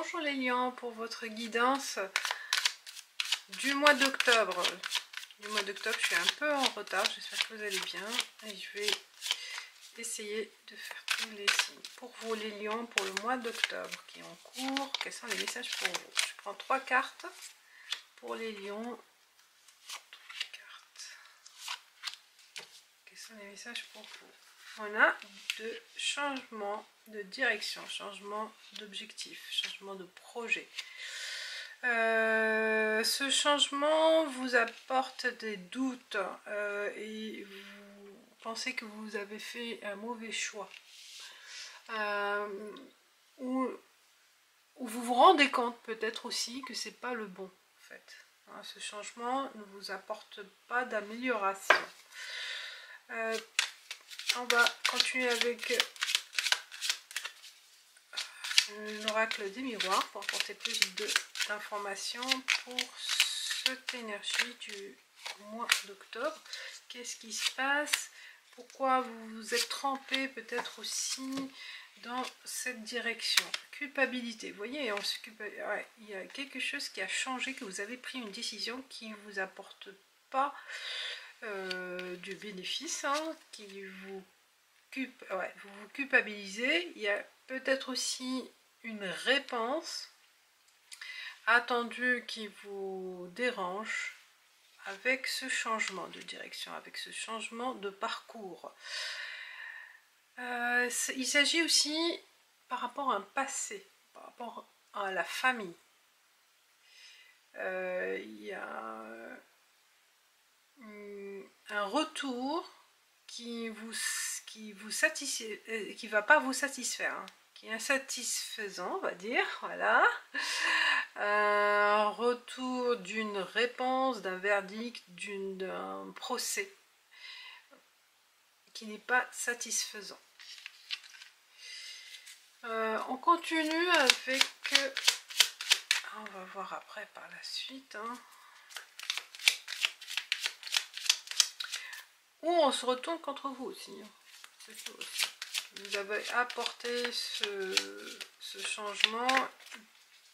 Bonjour les lions, pour votre guidance du mois d'octobre. Je suis un peu en retard, j'espère que vous allez bien. Et je vais essayer de faire tous les signes. Pour vous les lions, pour le mois d'octobre qui est en cours, quels sont les messages pour vous? Je prends 3 cartes pour les lions. 3 cartes. Quels sont les messages pour vous? On a de changement de direction, changement d'objectif, changement de projet. Ce changement vous apporte des doutes et vous pensez que vous avez fait un mauvais choix. Ou vous vous rendez compte peut-être aussi que c'est pas le bon en fait. Ce changement ne vous apporte pas d'amélioration. On va continuer avec l'oracle des miroirs pour apporter plus d'informations pour cette énergie du mois d'octobre. Qu'est-ce qui se passe? Pourquoi vous vous êtes trempé peut-être aussi dans cette direction? Culpabilité, vous voyez, il y a quelque chose qui a changé, que vous avez pris une décision qui ne vous apporte pas du bénéfice, hein, qui vous vous culpabilisez. Il y a peut-être aussi une réponse attendue qui vous dérange avec ce changement de direction, avec ce changement de parcours. Il s'agit aussi par rapport à un passé, par rapport à la famille. Il y a un retour qui va pas vous satisfaire, hein, qui est insatisfaisant, on va dire, voilà. Un retour d'une réponse, d'un verdict, d'un procès qui n'est pas satisfaisant. On continue avec, on va voir après par la suite, hein. Ou on se retourne contre vous aussi, hein. Vous avez apporté ce changement,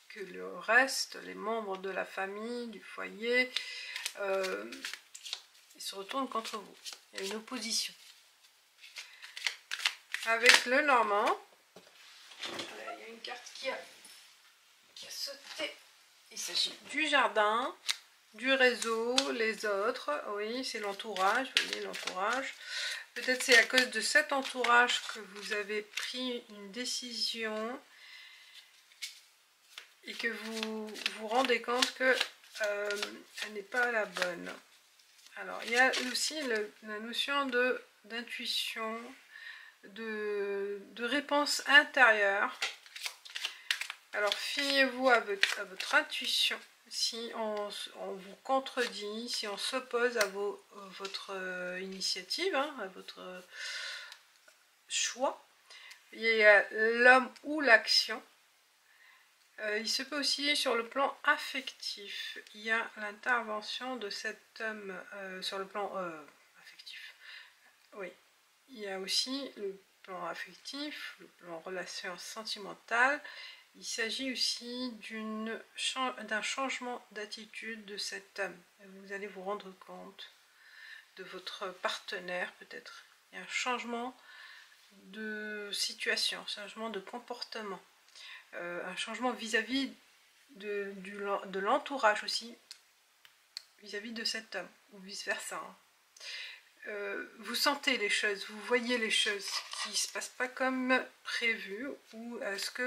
que le reste, les membres de la famille, du foyer, ils se retournent contre vous. Il y a une opposition. Avec le normand, il y a une carte qui a sauté. Il s'agit du jardin, du réseau, les autres. Oui, c'est l'entourage, vous voyez l'entourage. Peut-être c'est à cause de cet entourage que vous avez pris une décision et que vous vous rendez compte que elle n'est pas la bonne. Alors, il y a aussi la notion d'intuition, de réponse intérieure. Alors, fiez-vous à votre intuition. Si on vous contredit, si on s'oppose à votre initiative, hein, à votre choix, il y a l'homme ou l'action. Il se peut aussi sur le plan affectif. Il y a l'intervention de cet homme sur le plan affectif. Oui, il y a aussi le plan affectif, le plan relation sentimentale. Il s'agit aussi d'un changement d'attitude de cet homme. Vous allez vous rendre compte de votre partenaire peut-être. Il y a un changement de situation, un changement de comportement. Un changement vis-à-vis de l'entourage aussi, vis-à-vis de cet homme, ou vice-versa. Hein. Vous sentez les choses, vous voyez les choses qui ne se passent pas comme prévu, ou ce que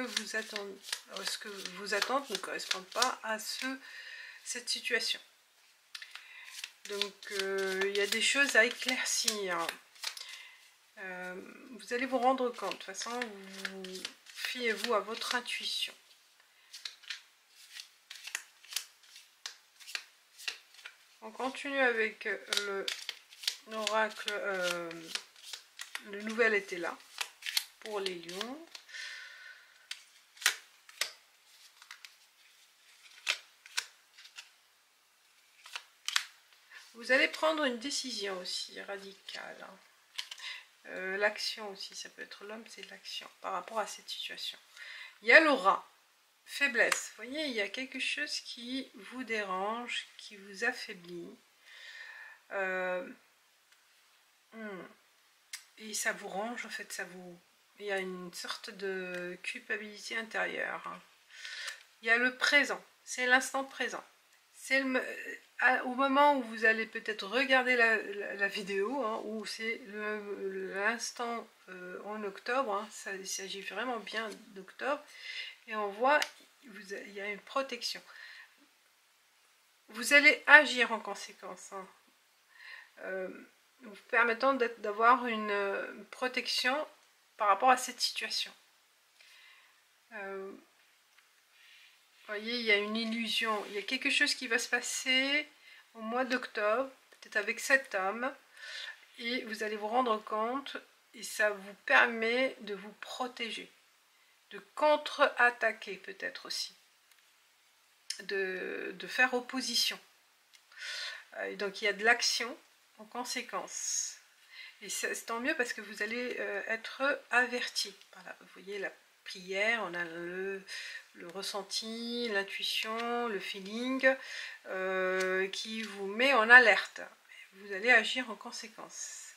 vos attentes ne correspondent pas à cette situation. Donc il y a des choses à éclaircir. Vous allez vous rendre compte, de toute façon, fiez-vous à votre intuition. On continue avec l'oracle, le nouvel été là, pour les lions. Vous allez prendre une décision aussi radicale. L'action aussi, ça peut être l'homme, c'est l'action par rapport à cette situation. Il y a le rat. faiblesse. Vous voyez, il y a quelque chose qui vous dérange, qui vous affaiblit. Et ça vous range, en fait, il y a une sorte de culpabilité intérieure. Il y a le présent, c'est l'instant présent. C'est au moment où vous allez peut-être regarder la vidéo, hein, où c'est l'instant en octobre, hein, il s'agit vraiment bien d'octobre, et on voit il y a une protection. Vous allez agir en conséquence, hein, vous permettant d'avoir une protection par rapport à cette situation. Vous voyez, il y a une illusion, il y a quelque chose qui va se passer au mois d'octobre, peut-être avec cet homme, et vous allez vous rendre compte, et ça vous permet de vous protéger, de contre-attaquer peut-être aussi, de faire opposition. Donc il y a de l'action en conséquence. Et c'est tant mieux parce que vous allez être averti. Voilà, vous voyez la prière, on a le ressenti, l'intuition, le feeling qui vous met en alerte. Vous allez agir en conséquence.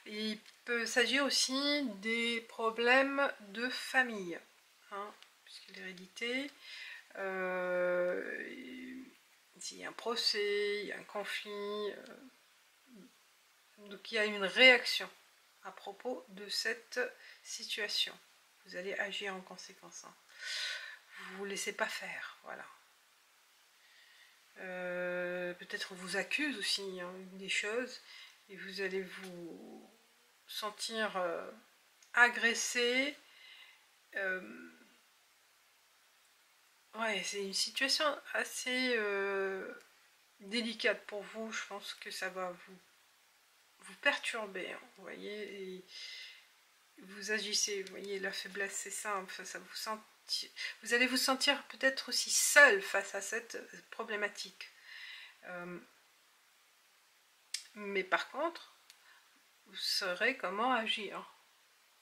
Et il peut s'agir aussi des problèmes de famille, hein, puisque l'hérédité, s'il y a un procès, il y a un conflit, donc il y a une réaction à propos de cette situation. Vous allez agir en conséquence. Hein. Vous ne vous laissez pas faire, voilà. Peut-être on vous accuse aussi, hein, des choses, et vous allez vous sentir agressé. Ouais, c'est une situation assez délicate pour vous. Je pense que ça va vous perturber, hein, vous voyez, et vous agissez, vous voyez, la faiblesse, c'est ça, enfin, vous allez vous sentir peut-être aussi seul face à cette problématique. Mais par contre, vous saurez comment agir.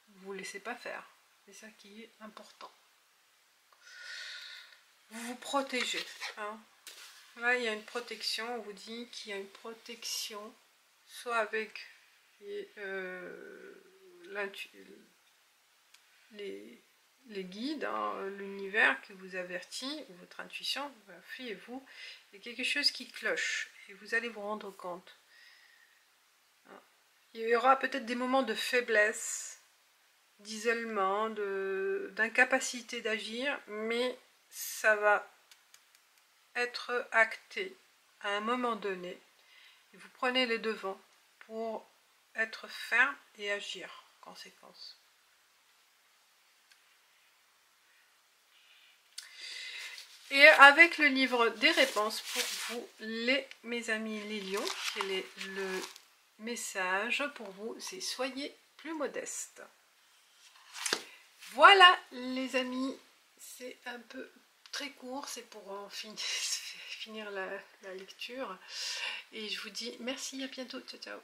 Vous ne vous laissez pas faire. C'est ça qui est important. Vous vous protégez. Hein. Là, il y a une protection. On vous dit qu'il y a une protection, soit avec les guides, hein, l'univers qui vous avertit, ou votre intuition, fiez-vous, il y a quelque chose qui cloche, et vous allez vous rendre compte. Il y aura peut-être des moments de faiblesse, d'isolement, d'incapacité d'agir, mais ça va être acté à un moment donné. Et vous prenez les devants pour être ferme et agir en conséquence. Et avec le livre des réponses pour vous, mes amis les lions, quel est le message pour vous? C'est soyez plus modeste. Voilà les amis, c'est un peu très court, c'est pour en finir la lecture. Et je vous dis merci, à bientôt, ciao ciao.